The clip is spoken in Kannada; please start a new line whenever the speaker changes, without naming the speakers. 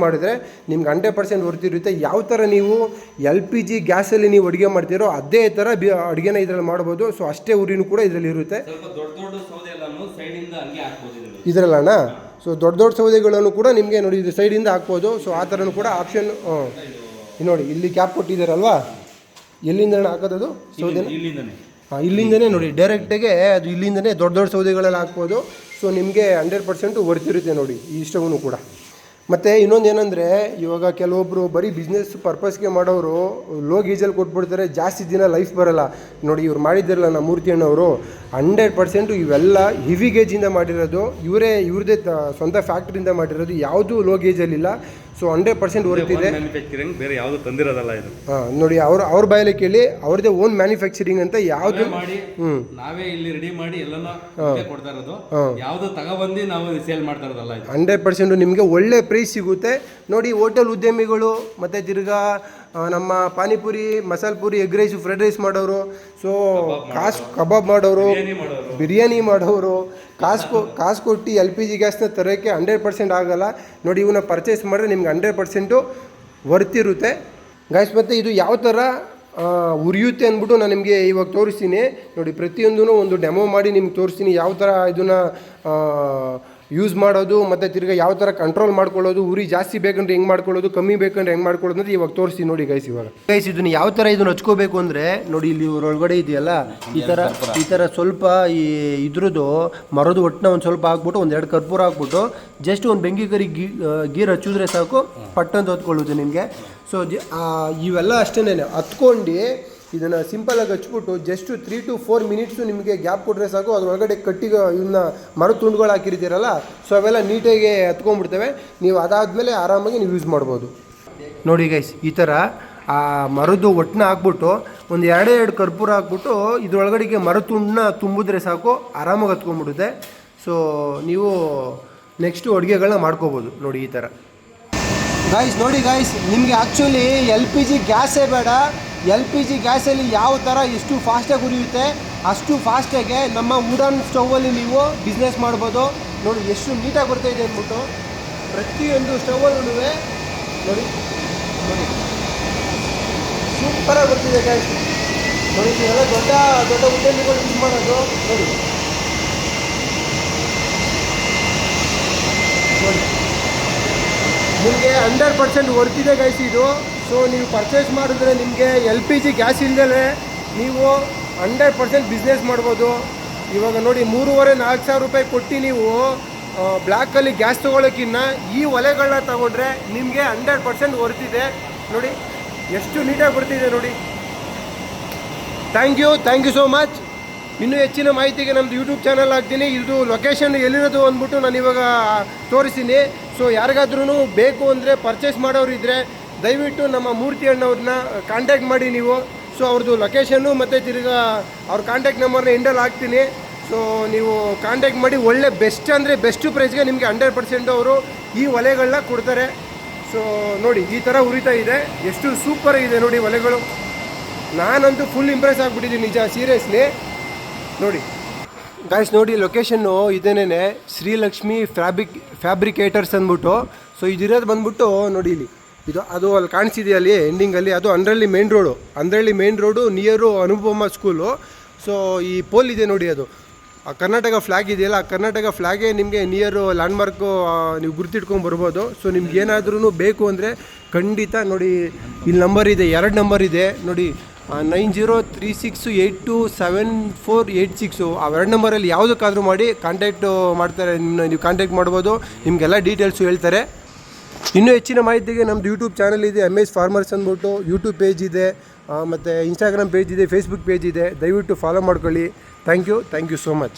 ಮಾಡಿದ್ರೆ ನಿಮ್ಗೆ 100% ವರ್ತಿರುತ್ತೆ. ಯಾವ ಥರ ನೀವು LPG ಗ್ಯಾಸಲ್ಲಿ ನೀವು ಅಡುಗೆ ಮಾಡ್ತೀರೋ ಅದೇ ಥರ ಅಡುಗೆನ ಇದರಲ್ಲಿ ಮಾಡ್ಬೋದು. ಸೊ ಅಷ್ಟೇ ಉರಿನೂ ಕೂಡ ಇದರಲ್ಲಿ ಇರುತ್ತೆ ಇದರಲ್ಲಣ್ಣ. ಸೊ ದೊಡ್ಡ ದೊಡ್ಡ ಸೌದೆಗಳನ್ನು ಕೂಡ ನಿಮಗೆ ನೋಡಿ ಇದು ಸೈಡಿಂದ ಹಾಕ್ಬೋದು. ಸೊ ಆ ಥರನೂ ಕೂಡ ಆಪ್ಷನ್ ನೋಡಿ ಇಲ್ಲಿ ಕ್ಯಾಪ್ ಕೊಟ್ಟಿದ್ದಾರಲ್ವಾ, ಎಲ್ಲಿಂದ ಹಾಕೋದು ಸೌದೆನ ಇಲ್ಲಿಂದನೇ ನೋಡಿ ಡೈರೆಕ್ಟಾಗೆ ಅದು ಇಲ್ಲಿಂದನೇ ದೊಡ್ಡ ದೊಡ್ಡ ಸೌದೆಗಳೆಲ್ಲ ಹಾಕ್ಬೋದು. ಸೊ ನಿಮಗೆ 100% ವರ್ತಿರುತ್ತೆ ನೋಡಿ ಈ ಸ್ಟವ್ನು ಕೂಡ. ಮತ್ತು ಇನ್ನೊಂದು ಏನಂದರೆ ಇವಾಗ ಕೆಲವೊಬ್ಬರು ಬರೀ ಬಿಸ್ನೆಸ್ ಪರ್ಪಸ್ಗೆ ಮಾಡೋರು ಲೋ ಗೀಜಲ್ಲಿ ಕೊಟ್ಬಿಡ್ತಾರೆ, ಜಾಸ್ತಿ ದಿನ ಲೈಫ್ ಬರೋಲ್ಲ. ನೋಡಿ ಇವ್ರು ಮಾಡಿದ್ದಾರಲ್ಲ ನಮ್ಮ ಮೂರ್ತಿ ಅಣ್ಣವರು 100% ಇವೆಲ್ಲ ಹೆವಿ ಗೇಜಿಂದ ಮಾಡಿರೋದು, ಇವ್ರದ್ದೇ ಸ್ವಂತ ಫ್ಯಾಕ್ಟ್ರಿಯಿಂದ ಮಾಡಿರೋದು, ಯಾವುದೂ ಲೋ ಗೇಜಲ್ಲಿಲ್ಲ. ಸೊ 100% ವರ್ತಿದೆ.
ಬೇರೆ ಯಾವುದು ತಂದಿರೋದಲ್ಲ ಇದು.
ನೋಡಿ ಅವ್ರ ಬಾಯಲ್ಲಿ ಕೇಳಿ, ಅವ್ರದ್ದೇ ಓನ್ ಮ್ಯಾನುಫ್ಯಾಕ್ಚರಿಂಗ್ ಅಂತ ಯಾವುದು
ನಾವೇ ಇಲ್ಲಿ ರೆಡಿ ಮಾಡಿ ಎಲ್ಲನೂ ಕೊಡ್ತಾ ಇರೋದು, ಯಾವುದು ತಗೊಬಂದು ನಾವು ಸೇಲ್ ಮಾಡ್ತಾ ಇರೋದಲ್ಲ.
100% ನಿಮಗೆ ಒಳ್ಳೆ ಪ್ರೈಸ್ ಸಿಗುತ್ತೆ. ನೋಡಿ ಹೋಟೆಲ್ ಉದ್ಯಮಿಗಳು ಮತ್ತು ತಿರ್ಗಾ ನಮ್ಮ ಪಾನಿಪುರಿ, ಮಸಾಲೆ puri, egg rice, fried rice ಮಾಡೋರು, ಸೊ ಕಬಾಬ್ ಮಾಡೋರು, ಬಿರಿಯಾನಿ ಮಾಡೋರು, ಕಾಸು ಕೊಟ್ಟು LPG ಗ್ಯಾಸ್ನ ತರೋಕ್ಕೆ 100% ಆಗೋಲ್ಲ. ನೋಡಿ ಇವನ್ನ ಪರ್ಚೇಸ್ ಮಾಡಿದ್ರೆ ನಿಮ್ಗೆ 100% ವರ್ತಿರುತ್ತೆ ಗೈಸ್. ಮತ್ತು ಇದು ಯಾವ ಥರ ಉರಿಯುತ್ತೆ ಅಂದ್ಬಿಟ್ಟು ನಾನು ನಿಮಗೆ ಇವಾಗ ತೋರಿಸ್ತೀನಿ. ನೋಡಿ ಪ್ರತಿಯೊಂದೂ ಒಂದು ಡೆಮೋ ಮಾಡಿ ನಿಮ್ಗೆ ತೋರಿಸ್ತೀನಿ, ಯಾವ ಥರ ಇದನ್ನು ಯೂಸ್ ಮಾಡೋದು ಮತ್ತು ತಿರ್ಗಿ ಯಾವ ಥರ ಕಂಟ್ರೋಲ್ ಮಾಡ್ಕೊಳ್ಳೋದು, ಉರಿ ಜಾಸ್ತಿ ಬೇಕಂದ್ರೆ ಹೆಂಗೆ ಮಾಡ್ಕೊಳ್ಳೋದು, ಕಮ್ಮಿ ಬೇಕಂದ್ರೆ ಹೆಂಗೆ ಮಾಡ್ಕೊಳ್ಳೋದು ಅಂದರೆ ಇವಾಗ ತೋರಿಸ್ತೀನಿ ನೋಡಿ ಗೈಸ್. ಇವಾಗ ಗೈಸ್ ಇದನ್ನು ಯಾವ ಥರ ಇದನ್ನು ಹಚ್ಕೋಬೇಕು ಅಂದರೆ ನೋಡಿ ಇಲ್ಲಿ ಒಳಗಡೆ ಇದೆಯಲ್ಲ ಈ ಥರ ಸ್ವಲ್ಪ ಈ ಇದ್ರದ್ದು ಮರದ ಒಟ್ಟನ್ನ ಒಂದು ಸ್ವಲ್ಪ ಹಾಕ್ಬಿಟ್ಟು 1-2 ಕರ್ಪೂರ ಹಾಕ್ಬಿಟ್ಟು ಜಸ್ಟ್ ಒಂದು ಬೆಂಕಿ ಕರಿ ಗೀರ್ ಹಚ್ಚಿದ್ರೆ ಸಾಕು, ಪಟ್ಟಂತ ಹೊತ್ಕೊಳ್ಳುತ್ತೆ ನಿಮಗೆ. ಸೊ ಇವೆಲ್ಲ ಅಷ್ಟೇ ಹತ್ಕೊಂಡು ಇದನ್ನು ಸಿಂಪಲಾಗಿ ಹಚ್ಬಿಟ್ಟು ಜಸ್ಟ್ 3 to 4 ಮಿನಿಟ್ಸು ನಿಮಗೆ ಗ್ಯಾಪ್ ಕೊಟ್ಟರೆ ಸಾಕು. ಅದರೊಳಗಡೆ ಕಟ್ಟಿಗೆ ಇವನ್ನ ಮರದ ತುಂಡುಗಳು ಹಾಕಿರ್ತೀರಲ್ಲ, ಸೊ ಅವೆಲ್ಲ ನೀಟಾಗಿ ಹತ್ಕೊಂಡ್ಬಿಡ್ತವೆ. ನೀವು ಅದಾದಮೇಲೆ ಆರಾಮಾಗಿ ನೀವು ಯೂಸ್ ಮಾಡ್ಬೋದು. ನೋಡಿ ಗೈಸ್ ಈ ಥರ ಆ ಮರದ್ದು ಒಟ್ಟನ್ನ ಹಾಕ್ಬಿಟ್ಟು ಒಂದು 2 ಕರ್ಪೂರ ಹಾಕ್ಬಿಟ್ಟು ಇದ್ರೊಳಗಡೆಗೆ ಮರದ ತುಂಡನ್ನ ತುಂಬಿದ್ರೆ ಸಾಕು, ಆರಾಮಾಗಿ ಹತ್ಕೊಂಡ್ಬಿಡುತ್ತೆ. ಸೊ ನೀವು ನೆಕ್ಸ್ಟು ಅಡುಗೆಗಳನ್ನ ಮಾಡ್ಕೋಬೋದು ನೋಡಿ ಈ ಥರ ಗಾಯ್ಸ್. ನೋಡಿ ಗಾಯ್ಸ್ ನಿಮಗೆ ಆ್ಯಕ್ಚುಲಿ LPG ಗ್ಯಾಸೇ ಬೇಡ, LPG ಗ್ಯಾಸಲ್ಲಿ ಯಾವ ಥರ ಎಷ್ಟು ಫಾಸ್ಟಾಗಿ ಉರಿಯುತ್ತೆ ಅಷ್ಟು ಫಾಸ್ಟಾಗೆ ನಮ್ಮ ವುಡನ್ ಸ್ಟೌವಲ್ಲಿ ನೀವು ಬಿಸ್ನೆಸ್ ಮಾಡ್ಬೋದು. ನೋಡಿ ಎಷ್ಟು ನೀಟಾಗಿ ಬರ್ತಾಯಿದೆ ಅಂದ್ಬಿಟ್ಟು ಪ್ರತಿಯೊಂದು ಸ್ಟೌವಲ್ಲೂ ನೋಡಿ ನೋಡಿ ಸೂಪರಾಗಿ ಬರ್ತಿದೆ ಗ್ಯಾಸ್. ನೋಡಿ ಇದೆಲ್ಲ ದೊಡ್ಡ ದೊಡ್ಡ ಉದ್ಯಮಿಗಳು ಯೂಸ್ ಮಾಡೋದು ನೋಡಿ ನೋಡಿ ನಿಮಗೆ 100% ವರ್ತಿದೆ ಗೈಸ್ ಇದು. ಸೊ ನೀವು ಪರ್ಚೇಸ್ ಮಾಡಿದ್ರೆ ನಿಮಗೆ LPG ಗ್ಯಾಸ್ ಇಲ್ಲದೆ ನೀವು 100% ಬಿಸ್ನೆಸ್ ಮಾಡ್ಬೋದು. ಇವಾಗ ನೋಡಿ 3,500-4 ಸಾವಿರ ರೂಪಾಯಿ ಕೊಟ್ಟು ನೀವು ಬ್ಲ್ಯಾಕಲ್ಲಿ ಗ್ಯಾಸ್ ತೊಗೊಳೋಕ್ಕಿಂತ ಈ ಒಲೆಗಳನ್ನ ತಗೊಂಡ್ರೆ ನಿಮಗೆ 100% ವರ್ತಿದೆ. ನೋಡಿ ಎಷ್ಟು ನೀಟಾಗಿ ಬರ್ತಿದೆ ನೋಡಿ. Thank you so much. ಇನ್ನೂ ಹೆಚ್ಚಿನ ಮಾಹಿತಿಗೆ ನಮ್ಮದು ಯೂಟ್ಯೂಬ್ ಚಾನಲ್ ಹಾಕ್ತೀನಿ. ಇದು ಲೊಕೇಶನ್ ಎಲ್ಲಿರೋದು ಅಂದ್ಬಿಟ್ಟು ನಾನು ಇವಾಗ ತೋರಿಸ್ತೀನಿ. ಸೊ ಯಾರಿಗಾದ್ರೂ ಬೇಕು ಅಂದರೆ ಪರ್ಚೇಸ್ ಮಾಡೋರು ಇದ್ದರೆ ದಯವಿಟ್ಟು ನಮ್ಮ ಮೂರ್ತಿ ಅಣ್ಣವ್ರನ್ನ ಕಾಂಟ್ಯಾಕ್ಟ್ ಮಾಡಿ ನೀವು. ಸೊ ಅವ್ರದ್ದು ಲೊಕೇಶನ್ನು ಮತ್ತು ತಿರ್ಗಾ ಅವ್ರ ಕಾಂಟ್ಯಾಕ್ಟ್ ನಂಬರ್ನ ಎಂಡಲ್ಲಿ ಹಾಕ್ತೀನಿ. ಸೊ ನೀವು ಕಾಂಟ್ಯಾಕ್ಟ್ ಮಾಡಿ ಒಳ್ಳೆ ಬೆಸ್ಟ್ ಅಂದರೆ ಬೆಸ್ಟ್ ಪ್ರೈಸ್ಗೆ ನಿಮಗೆ 100% ಅವರು ಈ ಒಲೆಗಳನ್ನ ಕೊಡ್ತಾರೆ. ಸೊ ನೋಡಿ ಈ ಥರ ಉರಿತಾ ಇದೆ, ಎಷ್ಟು ಸೂಪರಾಗಿದೆ ನೋಡಿ ಒಲೆಗಳು. ನಾನಂತೂ ಫುಲ್ ಇಂಪ್ರೆಸ್ ಆಗಿಬಿಟ್ಟಿದ್ದೀನಿ ನಿಜ, ಸೀರಿಯಸ್ಲಿ. ನೋಡಿ ಗಾಯ್ಸ್ ನೋಡಿ ಲೊಕೇಶನ್ನು ಇದೇನೇ ಶ್ರೀಲಕ್ಷ್ಮಿ ಫ್ಯಾಬ್ರಿಕೇಟರ್ಸ್ ಅಂದ್ಬಿಟ್ಟು. ಸೊ ಇದಿರೋದು ಬಂದ್ಬಿಟ್ಟು ನೋಡಿ ಇಲ್ಲಿ ಅದು ಅಲ್ಲಿ ಕಾಣಿಸಿದೆ ಅಲ್ಲಿ ಎಂಡಿಂಗಲ್ಲಿ, ಅದು ಅಂದ್ರಳ್ಳಿ ಮೇನ್ ರೋಡು ನಿಯರು ಅನುಪಮ ಸ್ಕೂಲು. ಸೊ ಈ ಪೋಲ್ ಇದೆ ನೋಡಿ, ಅದು ಆ ಕರ್ನಾಟಕ ಫ್ಲ್ಯಾಗ್ ಇದೆಯಲ್ಲ, ಆ ಕರ್ನಾಟಕ ಫ್ಲ್ಯಾಗೇ ನಿಮಗೆ ನಿಯರು ಲ್ಯಾಂಡ್ಮಾರ್ಕು ನೀವು ಗುರ್ತಿಟ್ಕೊಂಡು ಬರ್ಬೋದು. ಸೊ ನಿಮ್ಗೆ ಏನಾದ್ರೂ ಬೇಕು ಅಂದರೆ ಖಂಡಿತ ನೋಡಿ ಇಲ್ಲಿ ನಂಬರ್ ಇದೆ, 2 ನಂಬರ್ ಇದೆ ನೋಡಿ, 9036827486. ಆ 2 ನಂಬರಲ್ಲಿ ಯಾವುದಕ್ಕಾದರೂ ಮಾಡಿ ಕಾಂಟ್ಯಾಕ್ಟು ಮಾಡ್ತಾರೆ, ನೀವು ಕಾಂಟ್ಯಾಕ್ಟ್ ಮಾಡ್ಬೋದು, ನಿಮಗೆಲ್ಲ ಡೀಟೇಲ್ಸು ಹೇಳ್ತಾರೆ. ಇನ್ನೂ ಹೆಚ್ಚಿನ ಮಾಹಿತಿಗೆ ನಮ್ಮದು ಯೂಟ್ಯೂಬ್ ಚಾನಲ್ ಇದೆ, MS ಫಾರ್ಮರ್ಸ್ ಅಂದ್ಬಿಟ್ಟು ಯೂಟ್ಯೂಬ್ ಪೇಜ್ ಇದೆ, ಮತ್ತು ಇನ್ಸ್ಟಾಗ್ರಾಮ್ ಪೇಜ್ ಇದೆ, ಫೇಸ್ಬುಕ್ ಪೇಜ್ ಇದೆ. ದಯವಿಟ್ಟು ಫಾಲೋ ಮಾಡ್ಕೊಳ್ಳಿ. Thank you so much.